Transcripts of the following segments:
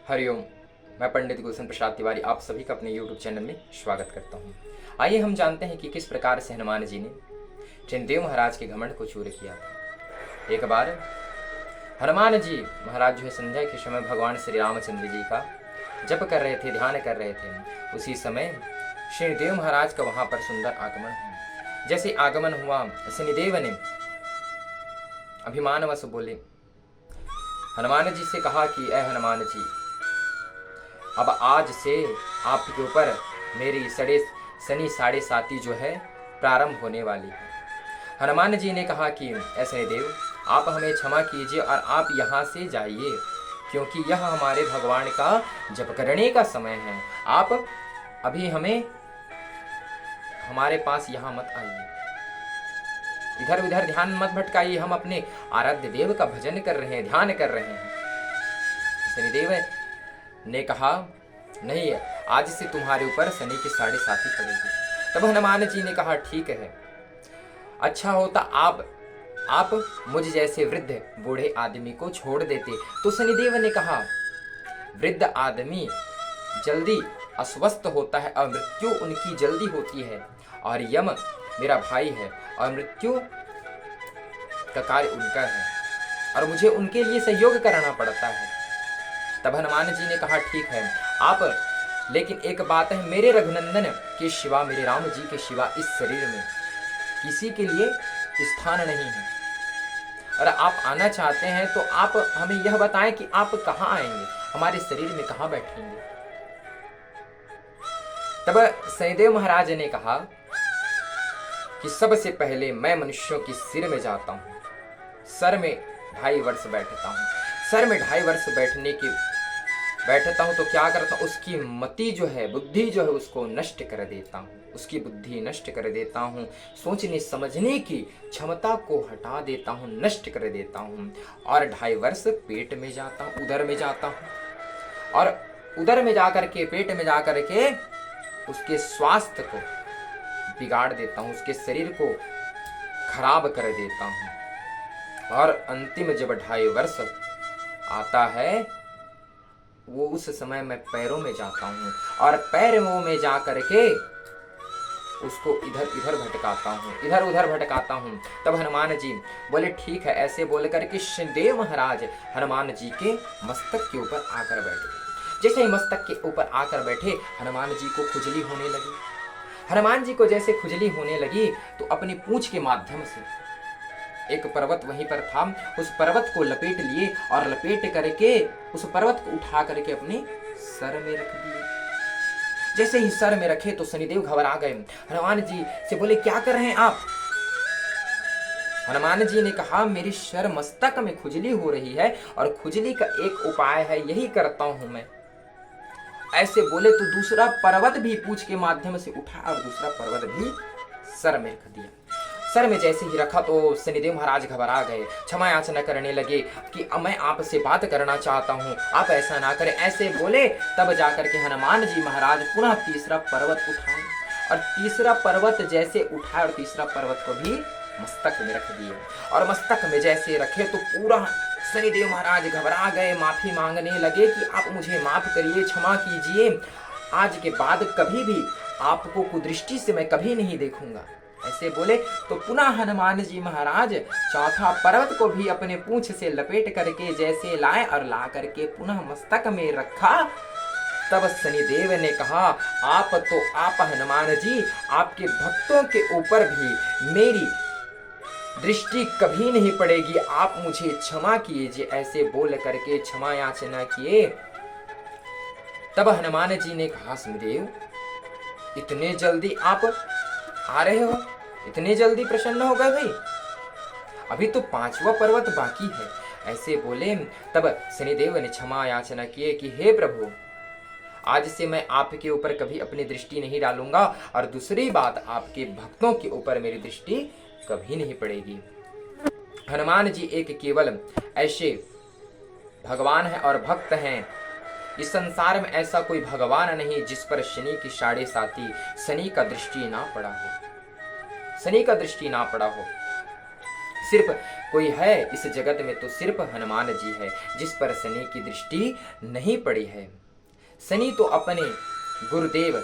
हरिओम। मैं पंडित गुलशन प्रसाद तिवारी आप सभी का अपने YouTube चैनल में स्वागत करता हूँ। आइए हम जानते हैं कि किस प्रकार से हनुमान जी ने चंद्रदेव महाराज के घमंड को चूर किया था। एक बार हनुमान जी महाराज जो है संध्या के समय भगवान श्री रामचंद्र जी का जप कर रहे थे, ध्यान कर रहे थे। उसी समय शनिदेव महाराज का वहां पर सुंदर आगमन हुआ। जैसे आगमन हुआ, शनिदेव ने अभिमानवश बोले, हनुमान जी से कहा कि ऐ हनुमान जी, अब आज से आपके ऊपर मेरी शनि साढ़े साती जो है प्रारंभ होने वाली है। हनुमान जी ने कहा कि ऐसे देव, आप हमें क्षमा कीजिए और आप यहाँ से जाइए, क्योंकि यह हमारे भगवान का जप करने का समय है। आप अभी हमारे पास यहाँ मत आइए, इधर उधर ध्यान मत भटकाइए। हम अपने आराध्य देव का भजन कर रहे हैं, ध्यान कर रहे हैं। शनिदेव ने कहा, नहीं है, आज से तुम्हारे ऊपर शनि की साढ़े साती पड़ेगी। तब हनुमान जी ने कहा, ठीक है, अच्छा होता आप मुझ जैसे वृद्ध बूढ़े आदमी को छोड़ देते। तो शनिदेव ने कहा, वृद्ध आदमी जल्दी अस्वस्थ होता है और मृत्यु उनकी जल्दी होती है, और यम मेरा भाई है और मृत्यु का कार्य उनका है, और मुझे उनके लिए सहयोग करना पड़ता है। तब हनुमान जी ने कहा, ठीक है आप, लेकिन एक बात है, मेरे रघुनंदन के सिवा, मेरे राम जी के सिवा इस शरीर में किसी के लिए स्थान नहीं है। और आप आना चाहते हैं तो आप हमें यह बताएं कि आप कहाँ आएंगे, हमारे शरीर में कहाँ बैठेंगे। तब शनिदेव महाराज ने कहा कि सबसे पहले मैं मनुष्यों के सिर में जाता हूँ, सर में 2.5 वर्ष बैठता हूँ। सर में 2.5 वर्ष बैठता हूँ तो क्या करता हूँ, उसकी मति जो है, बुद्धि जो है, उसको नष्ट कर देता हूँ, उसकी बुद्धि नष्ट कर देता हूँ। सोचने समझने की क्षमता को हटा देता हूँ, नष्ट कर देता हूँ। और 2.5 वर्ष पेट में जाता हूँ, उदर में जाता हूँ, और उदर में जाकर के, पेट में जाकर के उसके स्वास्थ्य को बिगाड़ देता हूँ, उसके शरीर को खराब कर देता हूँ। और अंतिम जब 2.5 वर्ष आता है, वो उस समय मैं पैरों में जाता हूँ, और पैरों में जा करके उसको इधर उधर भटकाता हूँ। तब हनुमान जी बोले, ठीक है। ऐसे बोल करके शनिदेव महाराज हनुमान जी के मस्तक के ऊपर आकर बैठे। जैसे ही मस्तक के ऊपर आकर बैठे, हनुमान जी को खुजली होने लगी। हनुमान जी को जैसे खुजली होने लगी तो अपनी पूंछ के माध्यम से एक पर्वत वहीं पर था, उस पर्वत को लपेट लिए, और लपेट करके उस पर्वत को उठा करके अपने सर में रख दिए। जैसे ही सर में रखे तो शनिदेव घबरा गए। हनुमान जी से बोले, क्या कर रहे हैं आप? हनुमान जी ने कहा, मेरी सर मस्तक में खुजली हो रही है, और खुजली का एक उपाय है, यही करता हूं मैं। ऐसे बोले तो दूसरा पर्वत भी पूंछ के माध्यम से उठा और दूसरा पर्वत भी सर में रख दिया। सर में जैसे ही रखा तो शनिदेव महाराज घबरा गए, क्षमा याचना करने लगे कि मैं आपसे बात करना चाहता हूँ, आप ऐसा ना करें। ऐसे बोले, तब जाकर के हनुमान जी महाराज पुनः तीसरा पर्वत उठाए, और तीसरा पर्वत जैसे उठाए और तीसरा पर्वत को भी मस्तक में रख दिए। और मस्तक में जैसे रखे तो पूरा शनिदेव महाराज घबरा गए, माफी मांगने लगे कि आप मुझे माफ करिए, क्षमा कीजिए, आज के बाद कभी भी आपको कुदृष्टि से मैं कभी नहीं देखूंगा। ऐसे बोले तो पुनः हनुमान जी महाराज चौथा पर्वत को भी अपने पूंछ से लपेट करके जैसे लाए, और ला करके पुनः मस्तक में रखा। तब शनिदेव ने कहा, आप हनुमान जी, आपके भक्तों के ऊपर भी मेरी दृष्टि कभी नहीं पड़ेगी, आप मुझे क्षमा कीजिए। ऐसे बोल करके क्षमा याचना किए। तब हनुमान जी ने कहा, शनिदेव, इतने जल्दी आप आ रहे हो, इतने जल्दी प्रसन्न हो गए भाई, अभी तो 5वां पर्वत बाकी है। ऐसे बोले। तब शनिदेव ने क्षमा याचना किए कि हे प्रभु, आज से मैं आपके ऊपर कभी अपनी दृष्टि नहीं डालूंगा, और दूसरी बात, आपके भक्तों के ऊपर मेरी दृष्टि कभी नहीं पड़ेगी। हनुमान जी एक केवल ऐसे भगवान है और भक्त हैं, इस संसार में ऐसा कोई भगवान नहीं जिस पर शनि की साढ़े साती, शनि का दृष्टि ना पड़ा हो, शनि का दृष्टि ना पड़ा हो। सिर्फ कोई है इस जगत में तो सिर्फ हनुमान जी है, जिस पर शनि की दृष्टि नहीं पड़ी है। शनि तो अपने गुरुदेव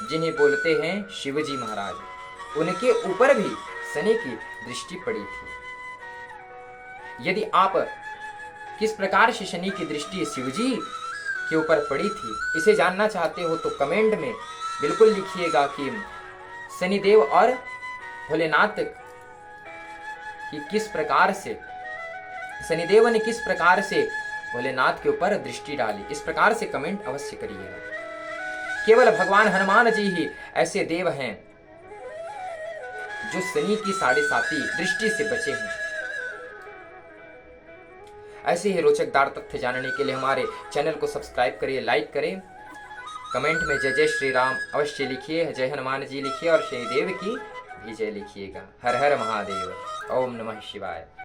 जिन्हें बोलते हैं शिवजी महाराज, उनके ऊपर भी शनि की दृष्टि पड़ी थी। यदि आप किस प्रकार से शनि की दृष्टि शिवजी के ऊपर पड़ी थी इसे जानना चाहते हो तो कमेंट में बिल्कुल लिखिएगा कि शनिदेव और भोलेनाथ की किस प्रकार से, शनिदेव ने किस प्रकार से भोलेनाथ के ऊपर दृष्टि डाली। इस प्रकार से कमेंट अवश्य करिएगा। केवल भगवान हनुमान जी ही ऐसे देव हैं जो शनि की 7.5 दृष्टि से बचे हैं। ऐसे ही रोचकदार तथ्य जानने के लिए हमारे चैनल को सब्सक्राइब करिए, लाइक करें, कमेंट में जय जय श्री राम अवश्य लिखिए, जय हनुमान जी लिखिए और शनिदेव की भी जय लिखिएगा। हर हर महादेव। ओम नमः शिवाय।